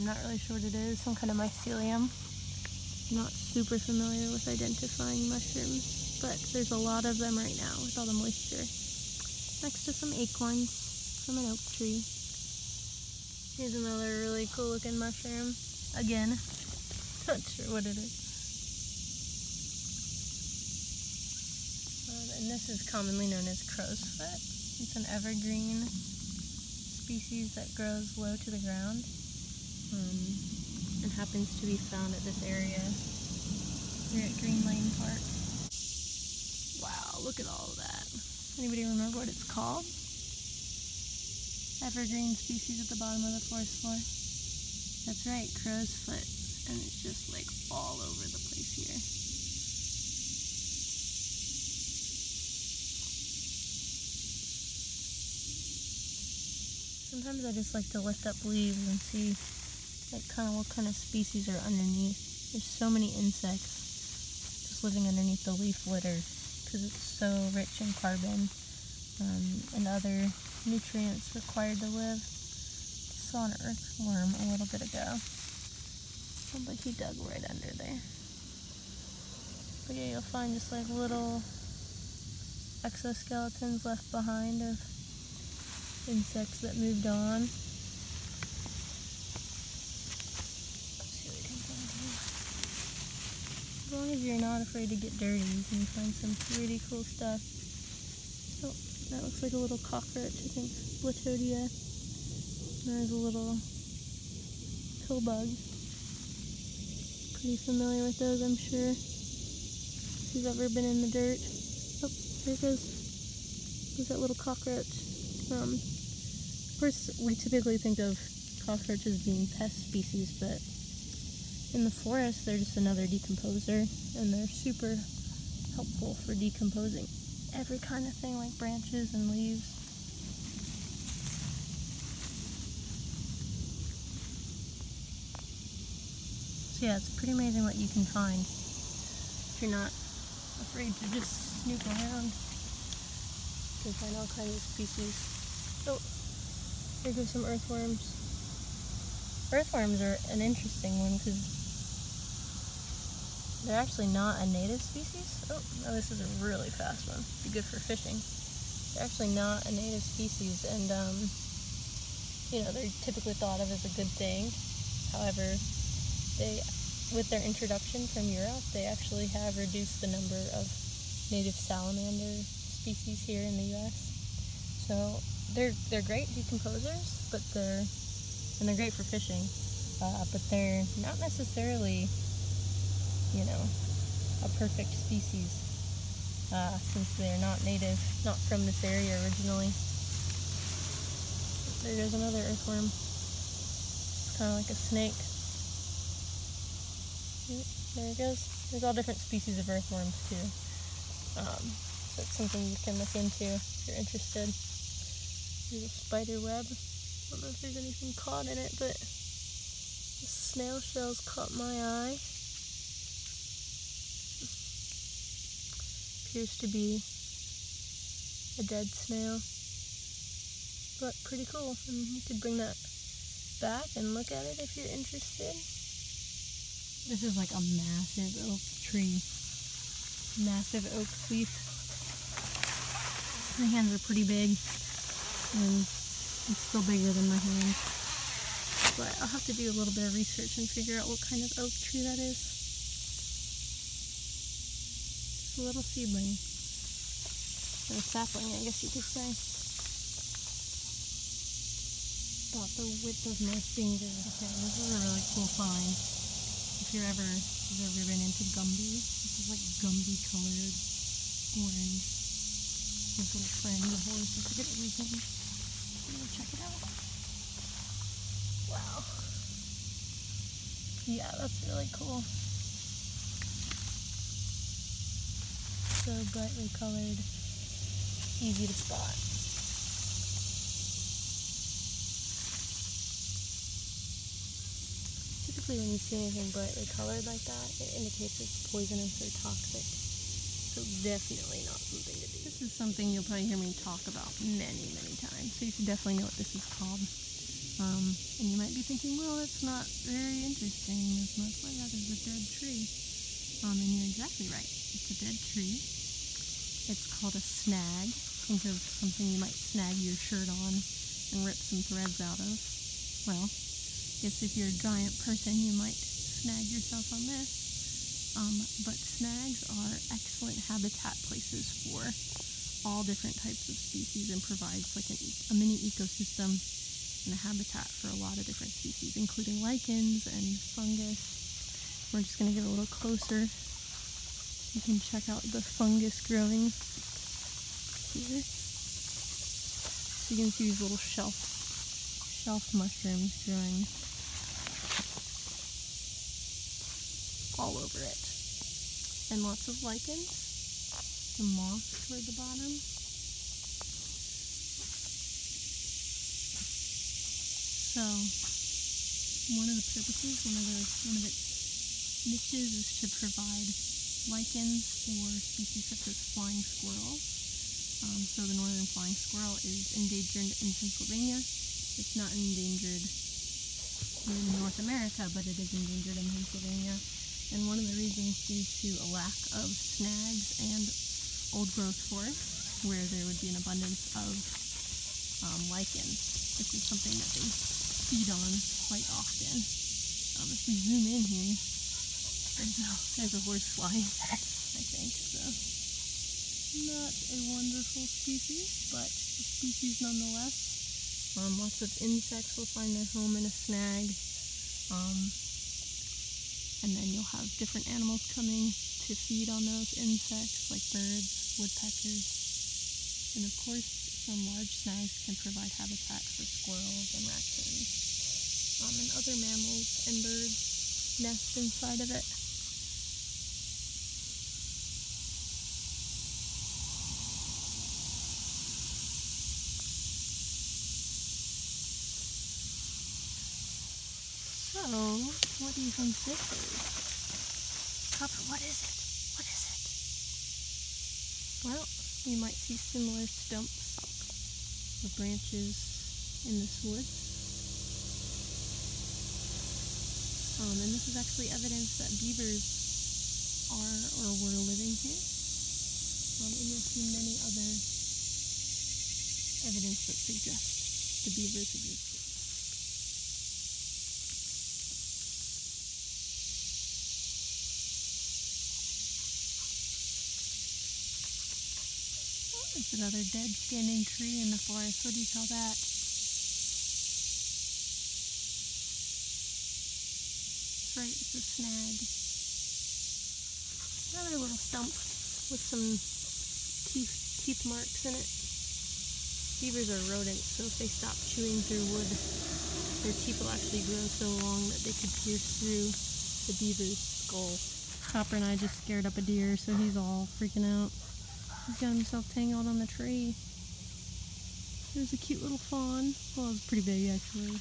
not really sure what it is. Some kind of mycelium. Not super familiar with identifying mushrooms, but there's a lot of them right now with all the moisture. Next to some acorns from an oak tree. Here's another really cool looking mushroom. Again, not sure what it is. And this is commonly known as crow's foot. It's an evergreen species that grows low to the ground and happens to be found at this area here at Green Lane Park. Wow, look at all of that. Anybody remember what it's called? Evergreen species at the bottom of the forest floor. That's right, crow's foot. And it's just like all over the place here. Sometimes I just like to lift up leaves and see like what kind of species are underneath. There's so many insects just living underneath the leaf litter because it's so rich in carbon and other nutrients required to live. Just saw an earthworm a little bit ago. But he dug right under there. But yeah, you'll find just like little exoskeletons left behind of insects that moved on. Let's see what we can find here. As long as you're not afraid to get dirty, you can find some pretty cool stuff. Oh, that looks like a little cockroach, I think. BLATTODEA. There's a little pill bug. Pretty familiar with those, I'm sure. If you've ever been in the dirt. Oh, there it goes. There's that little cockroach. Of course, we typically think of cockroaches being pest species, but in the forest, they're just another decomposer, and they're super helpful for decomposing every kind of thing, like branches and leaves. So yeah, it's pretty amazing what you can find if you're not afraid to just snoop around. You can find all kinds of species. Oh, here go some earthworms. Earthworms are an interesting one because they're actually not a native species. Oh, no, this is a really fast one. It'd be good for fishing. They're actually not a native species, and you know, they're typically thought of as a good thing. However, with their introduction from Europe, they actually have reduced the number of native salamander species here in the U.S. So they're great decomposers, but they're great for fishing, but they're not necessarily, you know, a perfect species since they're not native, not from this area originally. There goes another earthworm. It's kind of like a snake. There it goes. There's all different species of earthworms too. So it's something you can look into if you're interested. There's a spider web. I don't know if there's anything caught in it, but the snail shells caught my eye. Appears to be a dead snail, but pretty cool. And you could bring that back and look at it if you're interested. This is like a massive oak tree. Massive oak leaf. My hands are pretty big, and it's still bigger than my hands. But I'll have to do a little bit of research and figure out what kind of oak tree that is. Just a little seedling. Or a sapling, I guess you could say. About the width of my finger. Okay, this is a really cool find. If you've ever been into Gumby, this is like Gumby colored orange. His little friend, the horse, I forget what his name. I'm gonna check it out. Wow. Yeah, that's really cool. So brightly colored, easy to spot. Typically when you see anything brightly colored like that, it indicates it's poisonous or toxic. So definitely not something to do. This is something you'll probably hear me talk about many, many times. So you should definitely know what this is called. And you might be thinking, well, that's not very interesting. As much like that is a dead tree. And you're exactly right. It's a dead tree. It's called a snag. Think of something you might snag your shirt on and rip some threads out of. Well, I guess if you're a giant person, you might snag yourself on this. But snags are excellent habitat places for all different types of species and provides like a mini ecosystem and a habitat for a lot of different species, including lichens and fungus. We're just going to get a little closer. You can check out the fungus growing here. So you can see these little shelf mushrooms growing all over it. And lots of lichens. The moss toward the bottom. So, one of its niches is to provide lichens for species such as flying squirrels. So the northern flying squirrel is endangered in Pennsylvania. It's not endangered in North America, but it is endangered in Pennsylvania. And one of the reasons due to a lack of snags and old growth forests, where there would be an abundance of lichens. This is something that they feed on quite often. If we zoom in here, there's a horsefly, I think, so not a wonderful species, but a species nonetheless. Lots of insects will find their home in a snag, and then you'll have different animals coming to feed on those insects, like birds, woodpeckers, and of course some large snags can provide habitat for squirrels and raccoons, and other mammals and birds nest inside of it. So, what do you think this is? Copper, what is it? What is it? Well, you might see similar stumps or branches in this wood. And this is actually evidence that beavers are or were living here. And you'll see many other evidence that suggests the beavers existed. It's another dead standing tree in the forest. What do you call that? That's right, it's a snag. Another little stump with some teeth marks in it. Beavers are rodents, so if they stop chewing through wood, their teeth will actually grow so long that they could pierce through the beaver's skull. Copper and I just scared up a deer, so he's all freaking out. He's got himself tangled on the tree. There's a cute little fawn. Well, it's pretty big actually.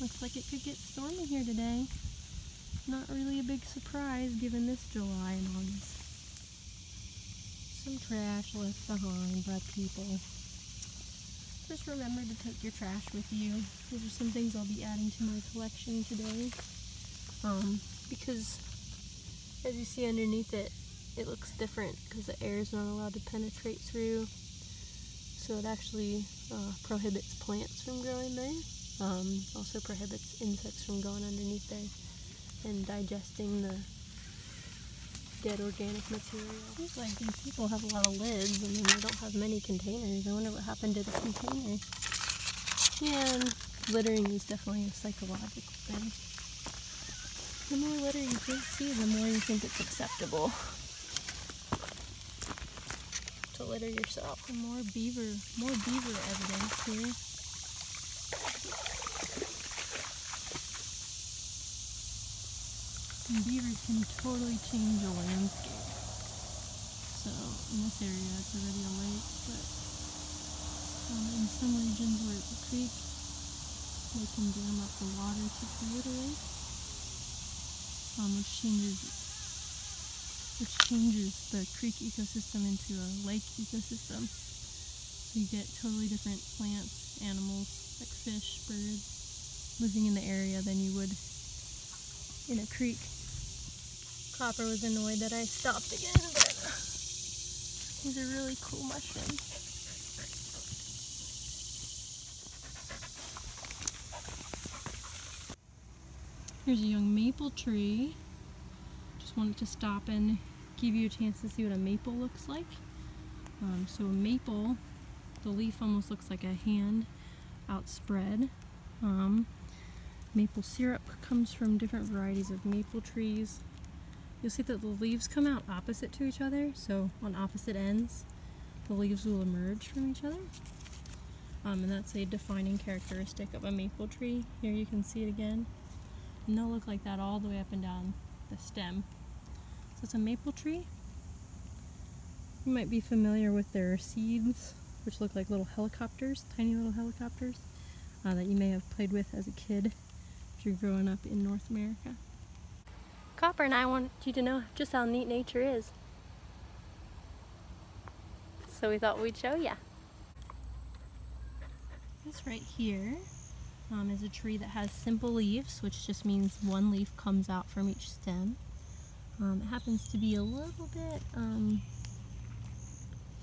Looks like it could get stormy here today. Not really a big surprise given this July and August. Some trash left behind by people. Just remember to take your trash with you. These are some things I'll be adding to my collection today. Because as you see underneath it, it looks different because the air is not allowed to penetrate through, so it actually prohibits plants from growing there. Also prohibits insects from going underneath there and digesting the dead organic material. Seems like these people have a lot of lids and then they don't have many containers. I wonder what happened to the container. Yeah, and littering is definitely a psychological thing. The more litter you see, the more you think it's acceptable to litter yourself. And more beaver evidence here. And beavers can totally change a landscape. So in this area it's already a lake, but in some regions where it's a creek, they can dam up the water to create a lake, which changes the creek ecosystem into a lake ecosystem. So you get totally different plants, animals, like fish, birds living in the area than you would in a creek. Copper was annoyed that I stopped again, but these are really cool mushrooms. Here's a young maple tree. Just wanted to stop and give you a chance to see what a maple looks like. So a maple, the leaf almost looks like a hand outspread. Maple syrup comes from different varieties of maple trees. You'll see that the leaves come out opposite to each other, so on opposite ends the leaves will emerge from each other. And that's a defining characteristic of a maple tree. Here you can see it again. And they'll look like that all the way up and down the stem. So it's a maple tree. You might be familiar with their seeds, which look like little helicopters, tiny little helicopters, that you may have played with as a kid if you're growing up in North America. Copper and I want you to know just how neat nature is. So we thought we'd show ya. This right here is a tree that has simple leaves, which just means one leaf comes out from each stem. It happens to be a little bit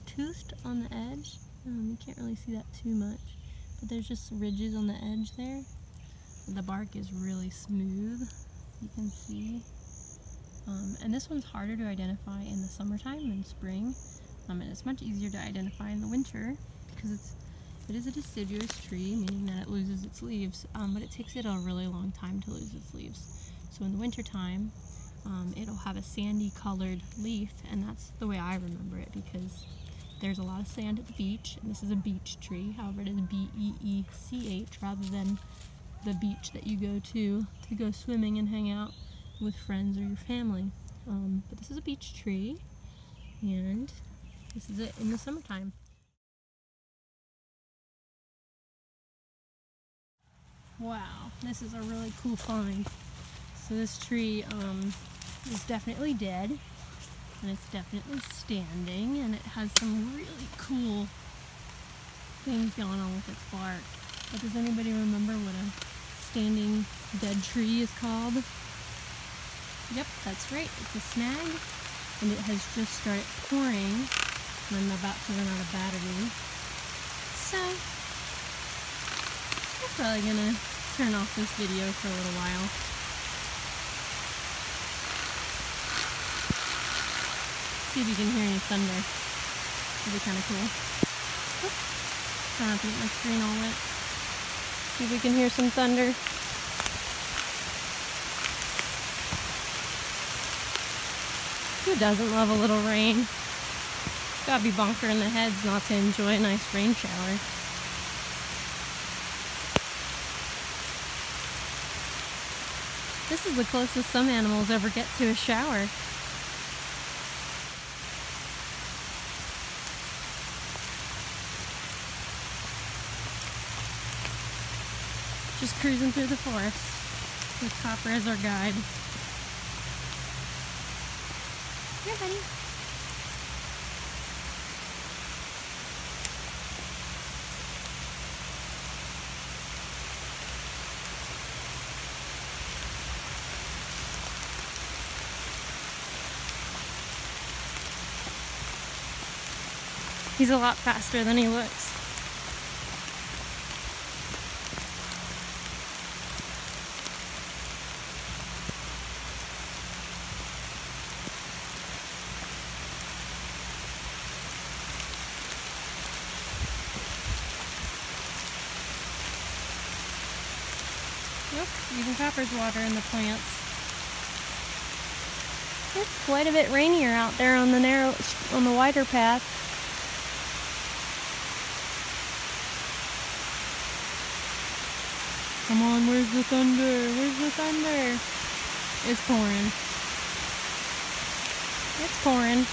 toothed on the edge. You can't really see that too much, but there's just ridges on the edge there. The bark is really smooth, you can see. And this one's harder to identify in the summertime than spring, and it's much easier to identify in the winter because it is a deciduous tree, meaning that it loses its leaves, but it takes it a really long time to lose its leaves. So in the winter time, it'll have a sandy colored leaf, and that's the way I remember it because there's a lot of sand at the beach, and this is a beech tree. However, it is B-E-E-C-H rather than the beach that you go to go swimming and hang out with friends or your family. But this is a beech tree, and this is it in the summertime. Wow, this is a really cool find. So this tree is definitely dead, and it's definitely standing, and it has some really cool things going on with its bark. But does anybody remember what a standing dead tree is called? Yep, that's right, it's a snag, and it has just started pouring, and I'm about to run out of battery. So I'm probably gonna turn off this video for a little while. See if you can hear any thunder. That'd be kind of cool. Oops. Try not to get my screen all wet. See if we can hear some thunder. Who doesn't love a little rain? It's gotta be bonker in the heads not to enjoy a nice rain shower. This is the closest some animals ever get to a shower. Just cruising through the forest with Copper as our guide. Here, buddy. He's a lot faster than he looks. Nope, using Copper's water in the plants. It's quite a bit rainier out there on the wider path. Come on, where's the thunder? Where's the thunder? It's pouring. It's pouring.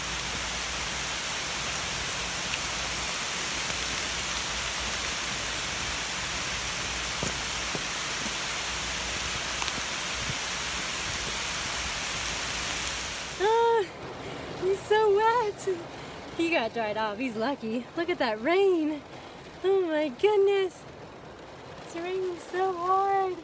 Ah, he's so wet. He got dried off. He's lucky. Look at that rain. Oh my goodness. It's raining so hard.